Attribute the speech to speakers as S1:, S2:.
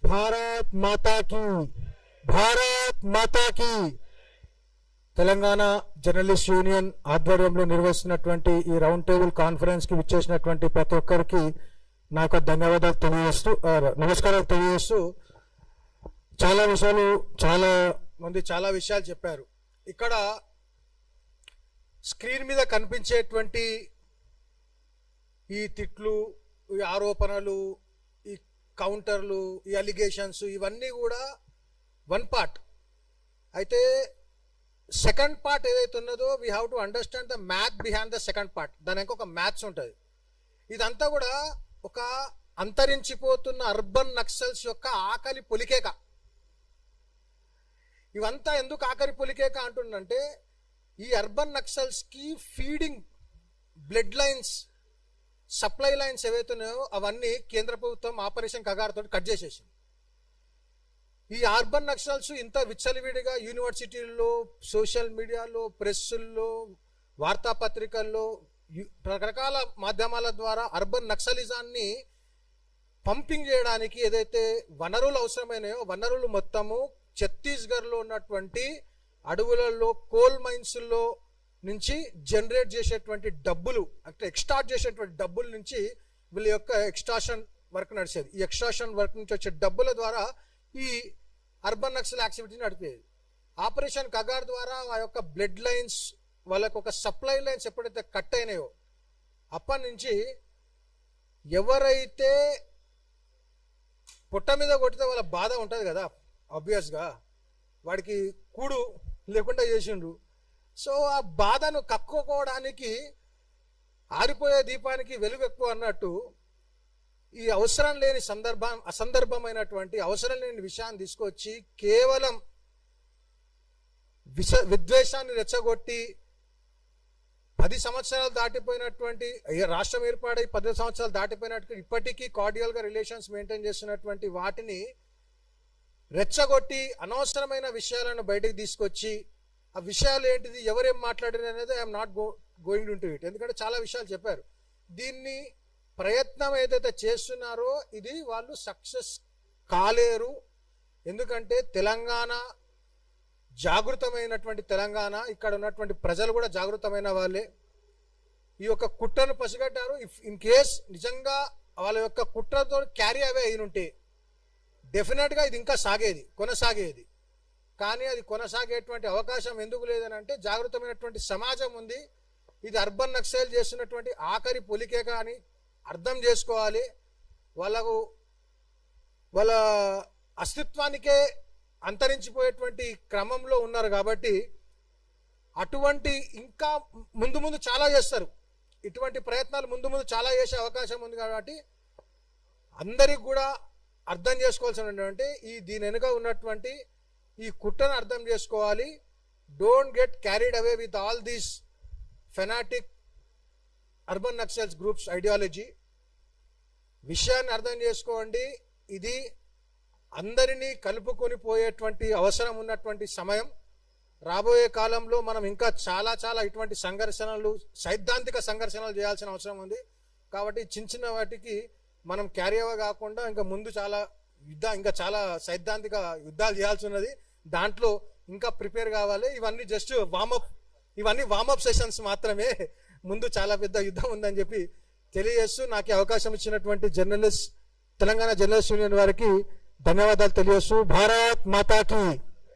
S1: భారత్ మాతా key, Bharat మాతా key. Telangana journalist union ఆధ్వర్యంలో నిర్వహిస్తున్నటువంటి ఈ రౌండ్ టేబుల్ కాన్ఫరెన్స్ కి విచ్చేసినటువంటి ప్రతి ఒక్కరికి నాకు ధన్యవాదాలు తెలియజేస్తూ, నమస్కారాలు తెలియజేస్తూ, చాలా విషయాలు చాలా విషయాలు చెప్పారు. ఇక్కడ స్క్రీన్ మీద కనిపించేటువంటి ఈ తిట్లు, ఈ ఆరోపణలు, ఈ కౌంటర్లు, ఈ అలిగేషన్స్, ఇవన్నీ కూడా వన్ పార్ట్. అయితే సెకండ్ పార్ట్ ఏదైతే ఉన్నదో we have to understand the math behind the second part. దానికి ఒక మ్యాథ్స్ ఉంటుంది. ఇదంతా కూడా ఒక అంతరించిపోతున్న అర్బన్ నక్సల్స్ యొక్క ఆకలి పొలికేక. ఇవంతా ఎందుకు ఆకలి పొలికేక అంటుందంటే, ఈ అర్బన్ నక్సల్స్ కి feeding blood lines, supply lines ఏవైతున్నాయో అవన్నీ కేంద్ర ప్రభుత్వం ఆపరేషన్ కగారుతో కట్ చేసేసింది. ఈ అర్బన్ నక్సల్స్ ఇంత విచ్చలవిడిగా యూనివర్సిటీల్లో, సోషల్ మీడియాలో, ప్రెస్సుల్లో, వార్తాపత్రికల్లో, రకరకాల మాధ్యమాల ద్వారా అర్బన్ నక్సలిజాన్ని పంపింగ్ చేయడానికి ఏదైతే వనరులు అవసరమైనాయో వనరులు మొత్తము ఛత్తీస్గఢ్లో ఉన్నటువంటి అడవులలో, కోల్ మైన్స్లో నుంచి జనరేట్ చేసేటువంటి డబ్బులు, అంటే ఎక్స్ట్రాక్ట్ చేసేటువంటి డబ్బుల నుంచి వీళ్ళ యొక్క ఎక్స్ట్రాక్షన్ వర్క్ నడిచేది. ఈ ఎక్స్ట్రాక్షన్ వర్క్ నుంచి వచ్చే డబ్బుల ద్వారా ఈ అర్బన్ నక్సల్ యాక్టివిటీ నడిపేది. ఆపరేషన్ కగార్ ద్వారా ఆ యొక్క బ్లడ్ లైన్స్, వాళ్ళకు ఒక సప్లై లైన్స్ ఎప్పుడైతే కట్ అయినాయో అప్పటి నుంచి ఎవరైతే పొట్ట మీద కొట్టితే వాళ్ళ బాధ ఉంటుంది కదా, ఆబ్వియస్గా వాడికి కూడు లేకుండా చేసిండ్రు. సో ఆ బాధను కక్కుకోవడానికి ఆరిపోయే దీపానికి వెలుగు ఎక్కువ అన్నట్టు ఈ అవసరం లేని అసందర్భమైనటువంటి అవసరం లేని విషయాన్ని తీసుకొచ్చి కేవలం విద్వేషాన్ని రెచ్చగొట్టి 10 సంవత్సరాలు దాటిపోయినటువంటి రాష్ట్రం ఏర్పాటై 10 సంవత్సరాలు దాటిపోయినట్టు ఇప్పటికీ కార్డియల్ గా రిలేషన్స్ మెయింటైన్ చేస్తున్నటువంటి వాటిని రెచ్చగొట్టి అనవసరమైన విషయాలను బయటకు తీసుకొచ్చి ఆ విషయాలు ఏంటిది, ఎవరేం మాట్లాడారు అనేది I'm not going to it. ఎందుకంటే చాలా విషయాలు చెప్పారు. దీన్ని ప్రయత్నం ఏదైతే చేస్తున్నారో ఇది వాళ్ళు సక్సెస్ కాలేరు. ఎందుకంటే తెలంగాణ జాగృతమైనటువంటి తెలంగాణ, ఇక్కడ ఉన్నటువంటి ప్రజలు కూడా జాగృతమైన వాళ్ళే. ఈ యొక్క కుట్రను పసిగట్టారు. ఇన్ కేస్ నిజంగా వాళ్ళ యొక్క కుట్రతో క్యారీ అవే అయినుంటే డెఫినెట్గా ఇది ఇంకా కొనసాగేది. కానీ అది కొనసాగేటువంటి అవకాశం ఎందుకు లేదని అంటే, జాగృతమైనటువంటి సమాజం ఉంది. ఇది అర్బన్ నక్సల్ చేస్తున్నటువంటి ఆఖరి పొలికేక అని అర్థం చేసుకోవాలి. వాళ్ళ అస్తిత్వానికే అంతరించిపోయేటువంటి క్రమంలో ఉన్నారు. కాబట్టి అటువంటి ఇంకా ముందు చాలా చేస్తారు. ఇటువంటి ప్రయత్నాలు ముందు చాలా చేసే అవకాశం ఉంది. కాబట్టి అందరికి కూడా అర్థం చేసుకోవాల్సినటువంటి దీని వెనుక ఉన్నటువంటి ఈ కుట్రను అర్థం చేసుకోవాలి. Don't get carried away with all these fanatic urban Naxals groups ideology. విషయాన్ని అర్థం చేసుకోండి. ఇది అందరినీ కలుపుకొని పోయేటువంటి అవసరం ఉన్నటువంటి సమయం. రాబోయే కాలంలో మనం ఇంకా చాలా ఇటువంటి సంఘర్షణలు, సైద్ధాంతిక సంఘర్షణలు చేయాల్సిన అవసరం ఉంది. కాబట్టి చిన్న వాటికి మనం క్యారీ అవ్వ కాకుండా ఇంకా ముందు ఇంకా చాలా సైద్ధాంతిక యుద్ధాలు చేయాల్సి ఉన్నది. దాంట్లో ఇంకా ప్రిపేర్ కావాలి. ఇవన్నీ జస్ట్ వార్మప్ సెషన్స్ మాత్రమే. ముందు చాలా పెద్ద యుద్ధం ఉందని చెప్పి తెలియజేస్తూ నాకు అవకాశం ఇచ్చినటువంటి తెలంగాణ జర్నలిస్ట్ యూనియన్ వారికి ధన్యవాదాలు తెలియజేస్తూ, భారత్ మాతా కీ.